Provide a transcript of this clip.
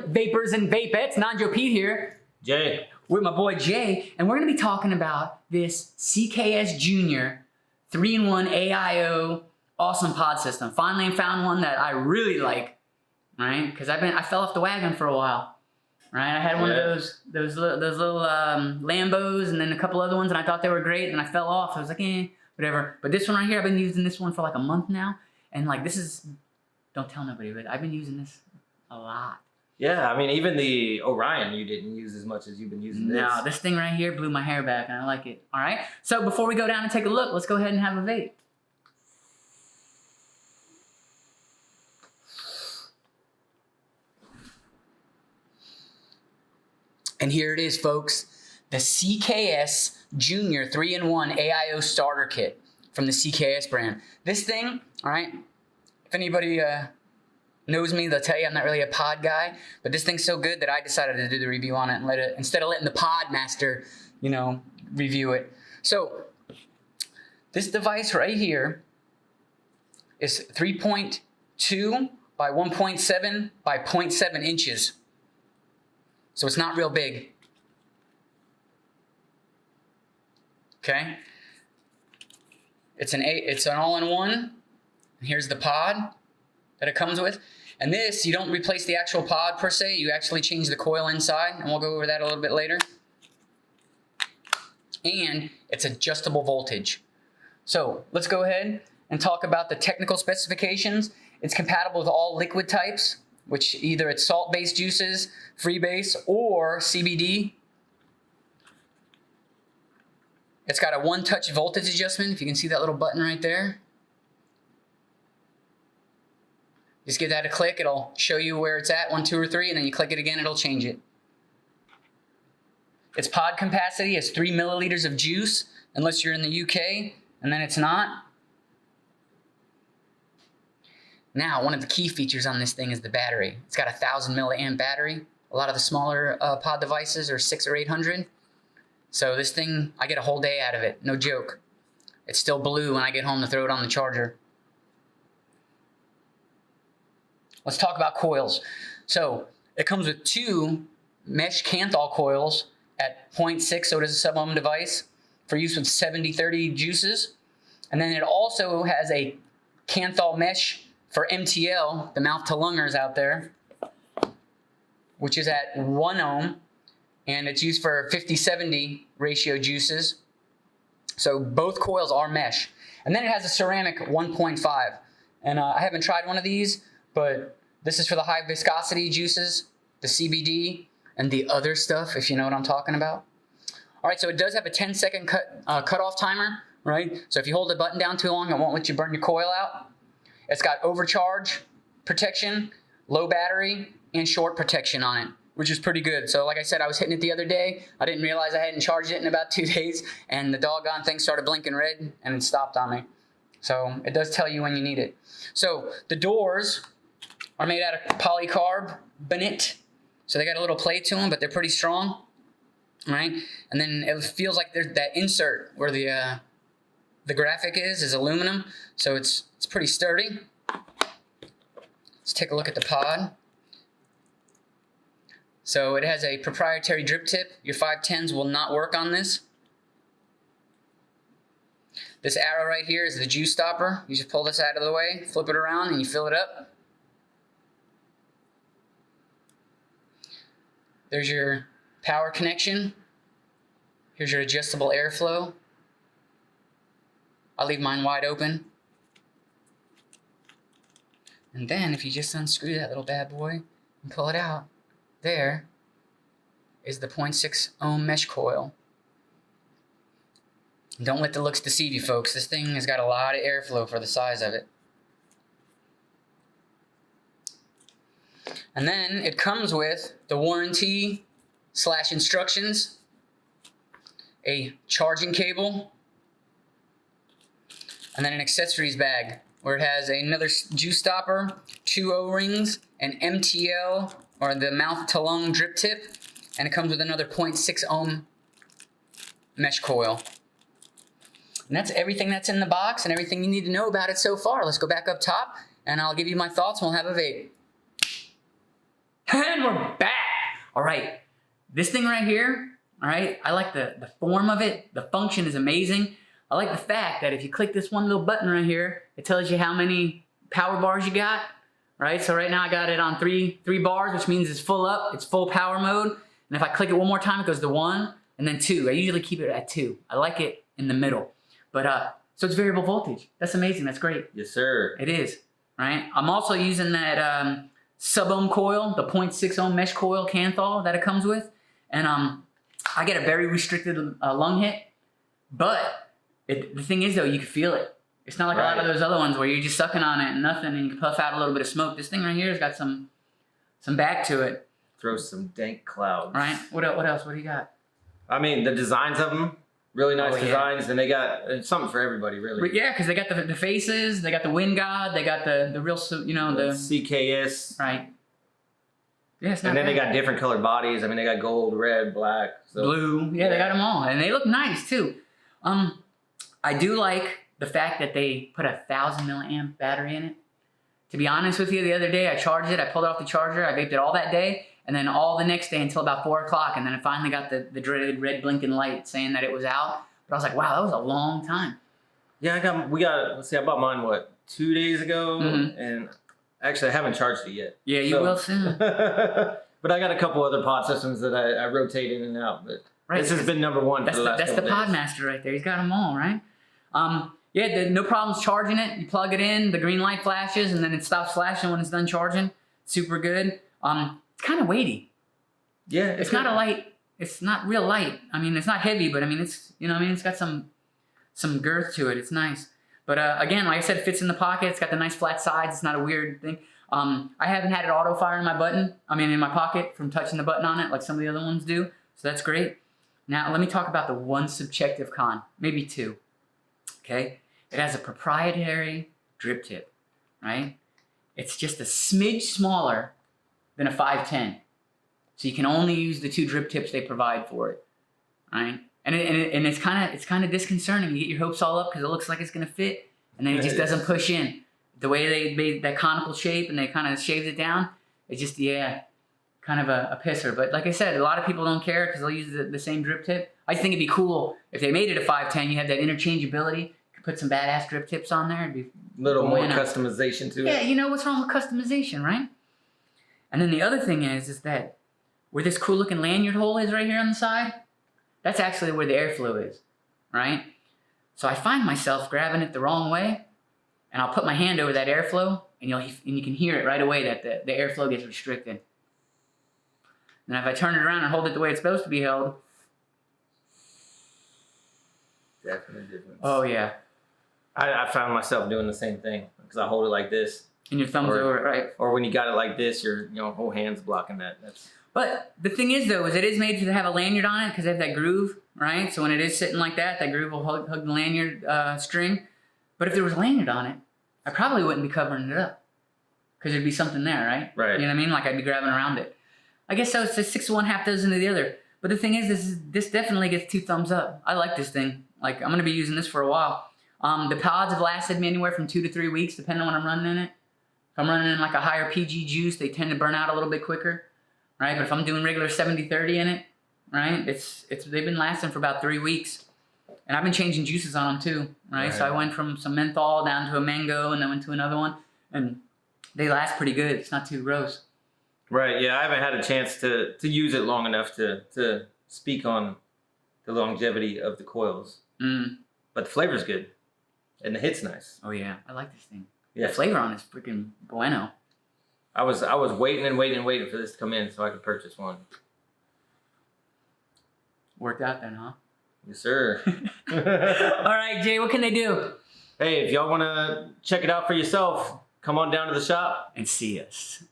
vapors and vapettes? Nanjo Pete here. Jay. With my boy Jay, and we're going to be talking about this CKS Junior 3-in-1 AIO awesome pod system. Finally found one that I really like, right? Because I fell off the wagon for a while, right? I had one of those little Lambos and then a couple other ones, and I thought they were great, and I fell off. I was like, whatever. But this one right here, I've been using this one for like a month now, and like this is, don't tell nobody, but I've been using this a lot. Yeah, I mean, even the Orion you didn't use as much as you've been using this. No, this thing right here blew my hair back, and I like it. All right? So before we go down and take a look, let's go ahead and have a vape. And here it is, folks. The CKS Junior 3-in-1 AIO Starter Kit from the CKS brand. This thing, all right, if anybody knows me, they'll tell you I'm not really a pod guy, but this thing's so good that I decided to do the review on it and let it, instead of letting the pod master, you know, review it. So this device right here is 3.2 by 1.7 by 0.7 inches. So it's not real big. Okay? It's an all-in-one. And here's the pod that it comes with. And this, you don't replace the actual pod per se, you actually change the coil inside, and we'll go over that a little bit later. And it's adjustable voltage. So let's go ahead and talk about the technical specifications. It's compatible with all liquid types, which either it's salt-based juices, freebase, or CBD. It's got a one-touch voltage adjustment, if you can see that little button right there. Just give that a click, it'll show you where it's at, 1, 2, or 3, and then you click it again, it'll change it. Its pod capacity is 3 milliliters of juice, unless you're in the UK, and then it's not. Now, one of the key features on this thing is the battery. It's got a 1,000 milliamp battery. A lot of the smaller pod devices are 600 or 800. So this thing, I get a whole day out of it, no joke. It's still blue when I get home to throw it on the charger. Let's talk about coils. So it comes with 2 mesh Kanthal coils at 0.6, so it is a sub-ohm device for use with 70-30 juices. And then it also has a Kanthal mesh for MTL, the mouth to lungers out there, which is at 1 ohm, and it's used for 50-70 ratio juices. So both coils are mesh. And then it has a ceramic 1.5. And I haven't tried one of these, but this is for the high viscosity juices, the CBD, and the other stuff, if you know what I'm talking about. All right, so it does have a 10-second cutoff timer, right? So if you hold the button down too long, it won't let you burn your coil out. It's got overcharge protection, low battery, and short protection on it, which is pretty good. So like I said, I was hitting it the other day. I didn't realize I hadn't charged it in about 2 days, and the doggone thing started blinking red, and it stopped on me. So it does tell you when you need it. So the doors are made out of polycarbonate. So they got a little play to them, but they're pretty strong, right? And then it feels like there's that insert where the graphic is aluminum, so it's pretty sturdy. Let's take a look at the pod. So it has a proprietary drip tip. Your 510s will not work on this. This arrow right here is the juice stopper. You just pull this out of the way, flip it around, and you fill it up. There's your power connection. Here's your adjustable airflow. I'll leave mine wide open. And then if you just unscrew that little bad boy and pull it out, there is the 0.6 ohm mesh coil. Don't let the looks deceive you, folks. This thing has got a lot of airflow for the size of it. And then it comes with the warranty / instructions, a charging cable, and then an accessories bag where it has another juice stopper, 2 O-rings, an MTL or the mouth to lung drip tip, and it comes with another 0.6 ohm mesh coil. And that's everything that's in the box and everything you need to know about it so far. Let's go back up top and I'll give you my thoughts and we'll have a vape. And we're back. All right. This thing right here, all right, I like the form of it. The function is amazing. I like the fact that if you click this one little button right here, it tells you how many power bars you got, right? So right now I got it on three bars, which means it's full up. It's full power mode. And if I click it one more time, it goes to 1 and then 2. I usually keep it at 2. I like it in the middle. But so it's variable voltage. That's amazing. That's great. Yes, sir. It is, right? I'm also using that sub-ohm coil, the 0.6 ohm mesh coil Canthal that it comes with. And I get a very restricted lung hit. But the thing is, though, you can feel it. It's not like a lot of those other ones where you're just sucking on it and nothing and you can puff out a little bit of smoke. This thing right here has got some back to it. Throw some dank clouds. Right? What else? What do you got? I mean, the designs of them, really nice designs, and they got something for everybody, really. But yeah, because they got the faces, they got the wind god, they got the real, you know, the CKS. Right. Yeah, it's not and then bad. they got different colored bodies. I mean, they got gold, red, black. So. Blue. Yeah, they got them all. And they look nice, too. I do like the fact that they put 1,000 milliamp battery in it. To be honest with you, the other day I charged it. I pulled it off the charger. I vaped it all that day. And then all the next day until about 4 o'clock. And then I finally got the dreaded red blinking light saying that it was out. But I was like, wow, that was a long time. Yeah, let's see, I bought mine, 2 days ago? Mm-hmm. And actually, I haven't charged it yet. Yeah, you will soon. But I got a couple other pod systems that I rotate in and out. But this has been number one for the last That's the couple days. Podmaster right there. He's got them all, right? Yeah, no problems charging it. You plug it in, the green light flashes, and then it stops flashing when it's done charging. Super good. It's kind of weighty. Yeah. It's not a light. It's not real light. I mean, it's not heavy, but I mean, it's, you know what I mean? It's got some girth to it. It's nice. But again, like I said, it fits in the pocket. It's got the nice flat sides. It's not a weird thing. I haven't had it auto fire in my pocket from touching the button on it like some of the other ones do. So that's great. Now, let me talk about the one subjective con, maybe two. Okay? It has a proprietary drip tip, right? It's just a smidge smaller than a 510. So you can only use the 2 drip tips they provide for it, right? And it's kind of disconcerting. You get your hopes all up because it looks like it's gonna fit, and then it just doesn't push in. The way they made that conical shape and they kind of shaved it down, it's just kind of a pisser. But like I said, a lot of people don't care because they'll use the same drip tip. I think it'd be cool if they made it a 510. You have that interchangeability. You could put some badass drip tips on there. It'd be a little more customization to it. Yeah, you know what's wrong with customization, right? And then the other thing is that where this cool looking lanyard hole is right here on the side, that's actually where the airflow is, right? So I find myself grabbing it the wrong way, and I'll put my hand over that airflow, and you can hear it right away that the airflow gets restricted. And if I turn it around and hold it the way it's supposed to be held, definite difference. Oh yeah. I found myself doing the same thing because I hold it like this. And your thumbs over it, right? Or when you got it like this, your whole hand's blocking that. But the thing is, though, is it is made to have a lanyard on it because they have that groove, right? So when it is sitting like that, that groove will hug the lanyard string. But if there was a lanyard on it, I probably wouldn't be covering it up because there'd be something there, right? Right. You know what I mean? Like I'd be grabbing around it. I guess so. It's a 6 of one, half dozen of the other. But the thing is, this definitely gets 2 thumbs up. I like this thing. Like I'm gonna be using this for a while. The pods have lasted me anywhere from 2 to 3 weeks, depending on what I'm running in it. If I'm running in like a higher PG juice, they tend to burn out a little bit quicker, right? But if I'm doing regular 70-30 in it, right, they've been lasting for about 3 weeks. And I've been changing juices on them too, right? So I went from some menthol down to a mango and then went to another one. And they last pretty good. It's not too gross. Right, yeah, I haven't had a chance to use it long enough to speak on the longevity of the coils. But the flavor's good. And the hit's nice. Oh yeah, I like this thing. Yeah. The flavor on it's freaking bueno. I was waiting for this to come in so I could purchase one. Worked out then, huh? Yes, sir. All right, Jay, what can they do? Hey, if y'all want to check it out for yourself, come on down to the shop and see us.